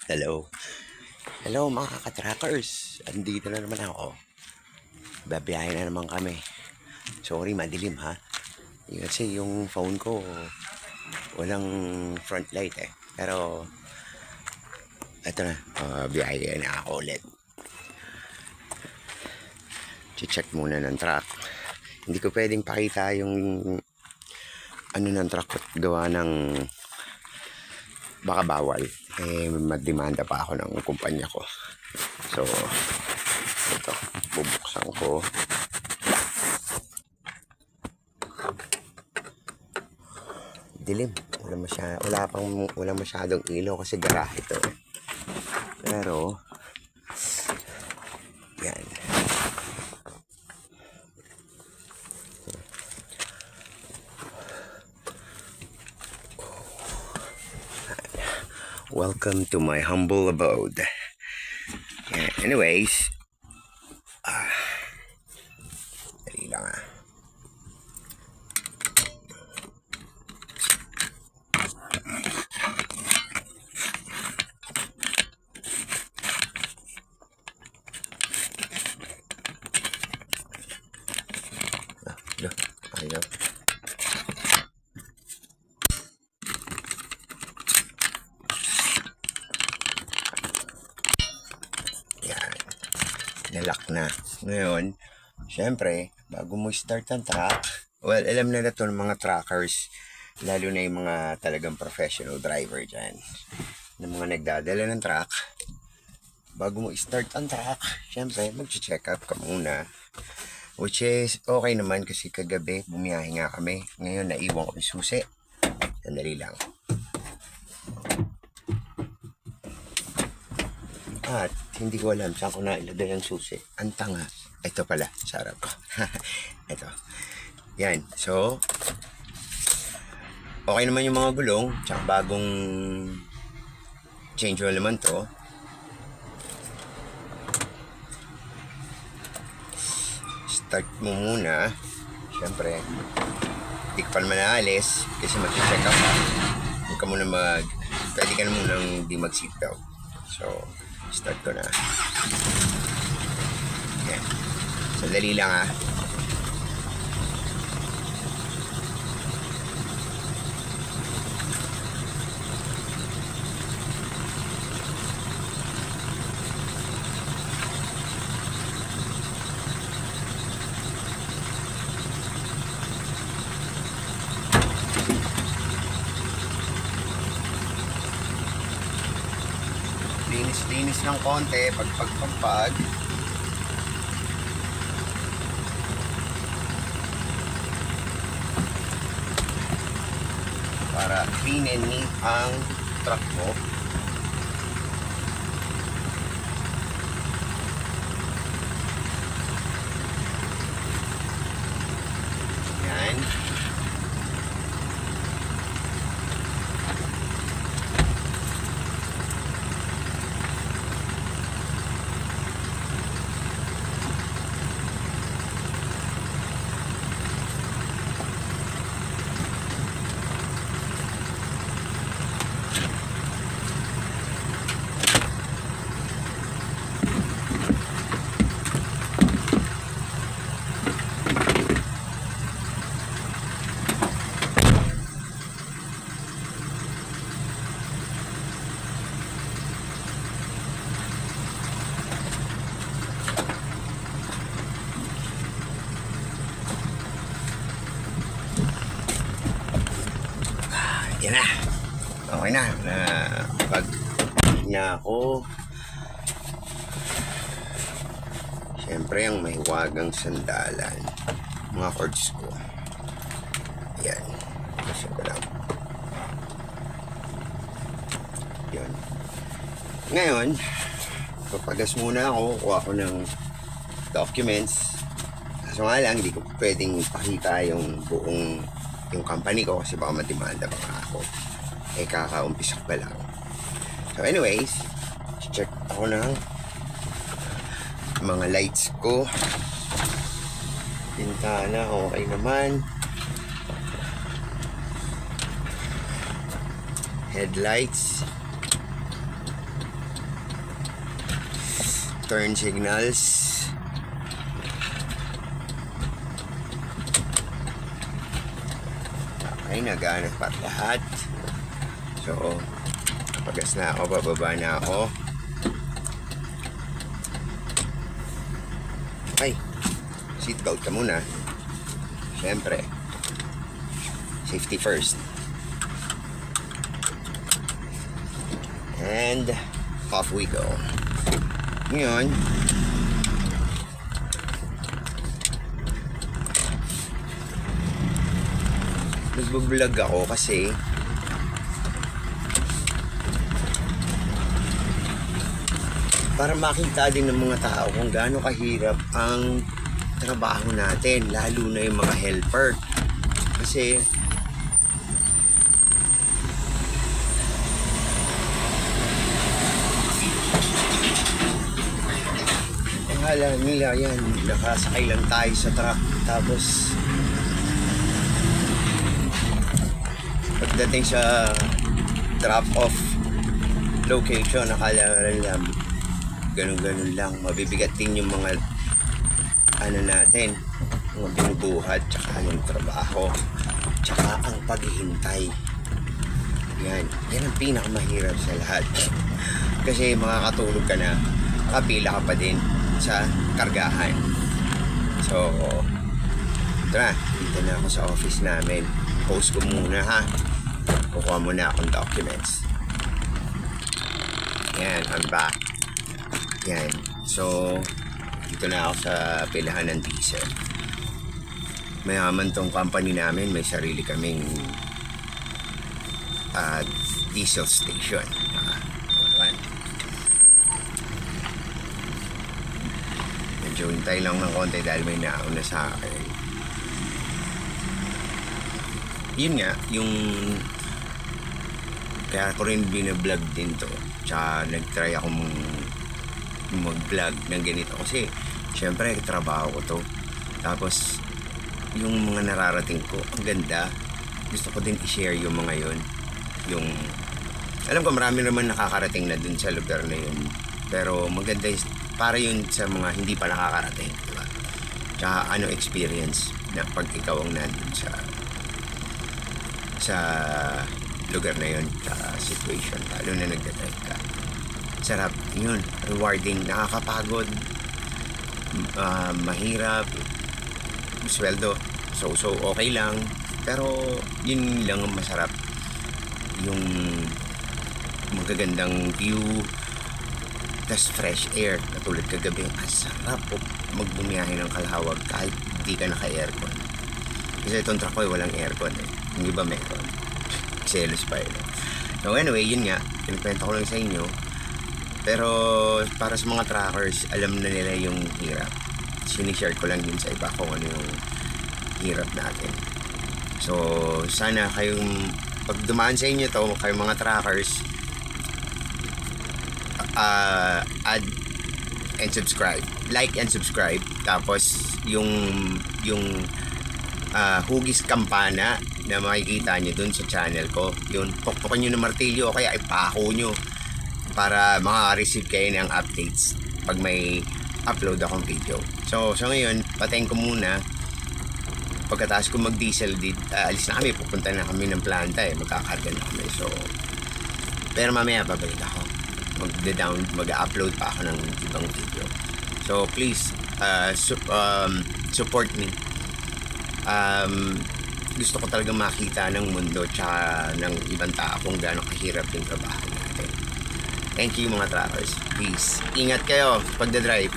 Hello. Hello mga ka-trackers. Andito na naman ako. Babiyahe na naman kami. Sorry, madilim ha. Kasi yung phone ko walang front light eh. Pero eto na. Biyahe na ako ulit. Check muna ng truck. Hindi ko pwedeng pakita yung ano ng truck at gawa ng baka bawal. Mademanda pa ako ng kumpanya ko. So, ito, bubuksan ko. Dilim. Wala masyadong ilaw kasi garahe ito. Pero, yan. Welcome to my humble abode. Anyways, dali lang ah. Ayaw. Nalock na. Ngayon, syempre, bago mo start ang truck, well, alam na ito ng mga trackers, lalo na yung mga talagang professional driver dyan, ng mga nagdadala ng truck. Bago mo start ang truck, syempre, mag-check up ka muna. Which is, okay naman kasi kagabi, bumiyahe nga kami. Ngayon, naiwan ko yung susi. Sandali lang. At hindi ko alam saan ko na ilagay ang susi. Ang tanga. Ito pala, sa harap ko. Ito. Yan. So, okay naman yung mga gulong. Tsaka bagong change oil naman to. Start mo muna. Siyempre, hindi ka pa naman naalis kasi mag-check up ka. Huwag ka muna pwede ka na munang di mag-seatbelt. So, start ko na. Yan. Sandali lang ha. Linis ng konti, pagpagpagpag. Para clean and neat ang truck mo. Yan. Yan na. Okay na. Pag na ako, siyempre ang mahiwagang sandalan, mga cords ko. Yan. Kasi ko lang. Yan. Ngayon, papagas muna ako. Kuha ko ng documents. Kaso nga lang, hindi ko pwedeng pakita yung buong yung company ko kasi baka mademanda pa ako. Kakaumpisa pa lang. So anyways, check ako ng mga lights ko. Pintana, okay naman. Headlights. turn signals. Okay, nagana pa lahat. So, pagas na ako, bababa na ako. Ay, seatbelt ka muna. Siyempre, safety first. And off we go. Ngayon, nagbablog ako kasi para makita din ng mga tao kung gaano kahirap ang trabaho natin, lalo na yung mga helper. Kasi akala nila yan, nakasakay lang tayo sa truck, tapos pagdating sa drop-off location, akala nila ganun-ganun lang, mabibigat din yung mga ano natin, mga binubuhat, tsaka yung trabaho, tsaka ang paghihintay. Yan ang pinakamahirap sa lahat. Kasi makakatulog ka na, kapila ka pa din sa kargahan. So, ito na, dito na ako sa office namin. Post ko muna ha. Kukuha muna akong documents. Yan, I'm back. Yan. So, dito na ako sa pilahan ng diesel. Mayaman tong company namin. May sarili kaming diesel station. Medyo hintay lang ng konti dahil may nauna sa akin. Yun nga, yung kaya ko rin binablog din to. Tsaka nag-try ako mag-vlog ng ganito kasi syempre trabaho ko to. Tapos yung mga nararating ko, ang ganda. Gusto ko din i-share yung mga yun. Yung alam ko marami naman nakakarating na dun sa lugar na yun. Pero maganda para yun sa mga hindi pa nakakarating, diba? Tsaka ano experience na pag ikaw ang nandun sa lugar na yun, sa situation, lalo na nagdadrive ka. Sarap yun, rewarding, nakakapagod, mahirap, sweldo so okay lang, pero yun lang ang masarap, yung magagandang view, tas fresh air, katulad kagabi, ang sarap po magbumiyahe ng Kalahawag kahit hindi ka naka-aircon. Kasi itong truck ko walang aircon eh. Yung iba meron. Selos pa yun. So anyway, yun nga, pinipenta ko lang sa inyo. Pero para sa mga truckers, alam na nila yung hirap. Sinishare ko lang din sa iba kung ano yung hirap natin. So sana kayong, pag dumaan sa inyo to, kayong mga truckers, add and subscribe, like and subscribe, tapos yung hugis kampana na makikita nyo dun sa channel ko, yun, pukpukan nyo ng martilyo o kaya ipako nyo para maka-receive kayo ng updates pag may upload akong video. So ngayon, patayin ko muna. Pagkatapos ko mag-diesel, alis na kami, pupunta na kami ng planta eh, magkakarga na kami. So pero mamaya babalik ako, mag-upload pa ako ng ibang video. So please support me. Gusto ko talaga makita ng mundo tsaka ng ibang tao kung gaano kahirap yung trabaho natin. Thank you mga truckers. Please, ingat kayo pagdadrive.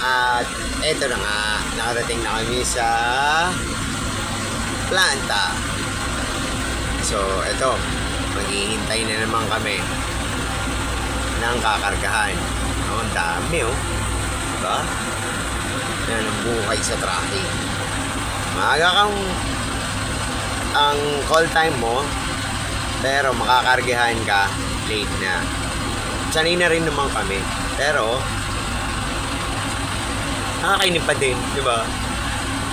At eto na nga, nakarating na kami sa planta. So, eto, maghihintay na naman kami ng kakargahan. Oh, ang dami oh. Diba? Yan ang buhay sa traffic. Maaga kang ang call time mo, pero makakargahan ka late na. Sanay na rin naman kami. Pero, nakakainip pa din, di ba?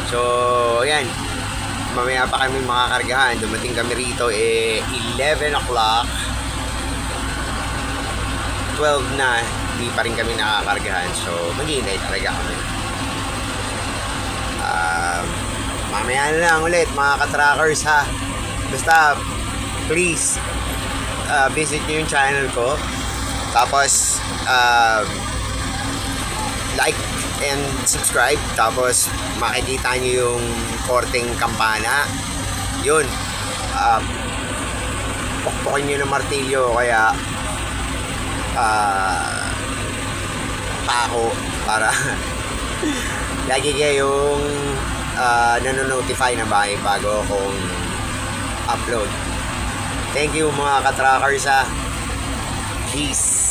So, ayan. Mamaya pa kami makakargahan. Dumating kami rito 11 o'clock. 12 na, hindi pa rin kami nakakargahan. So, maghihintay talaga kami. Mamaya na lang ulit, mga ka-trackers ha. Basta, please, visit nyo yung channel ko. Tapos, like and subscribe. Tapos, makikita nyo yung korteng kampana. Yun. Pukpukin nyo ng martilyo. Kaya, pako para lagi kayong nanonotify na bago akong upload. Thank you mga ka-trackers ha. Peace.